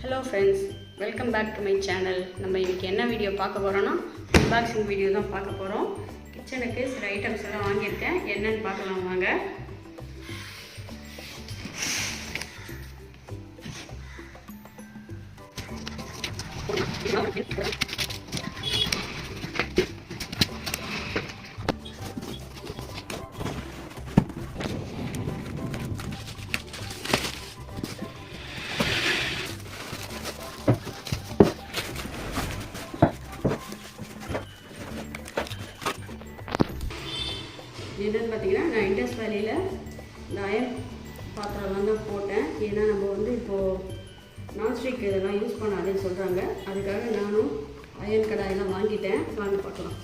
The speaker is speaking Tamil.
Hello friends, welcome back to my channel. நம்ம இன்றைக்கி என்ன வீடியோ பார்க்க போகிறோன்னா அன்பாக்சிங் வீடியோ தான் பார்க்க போகிறோம். கிச்சனுக்கு சில ஐட்டம்ஸ் எல்லாம் வாங்கியிருக்கேன், என்னென்னு பார்க்கலாம் வாங்க. என்னென்னு பார்த்தீங்கன்னா, நான் இண்டஸ் வேலியில் இந்த அயன் பாத்திரம்லாம் தான் போட்டேன். ஏன்னா நம்ம இப்போது நான்ஸ்டிக் இதெல்லாம் யூஸ் பண்ணாதுன்னு சொல்கிறாங்க. அதுக்காக நானும் அயன் கடாயெல்லாம் வாங்கிட்டேன். வாங்க பார்க்கலாம்.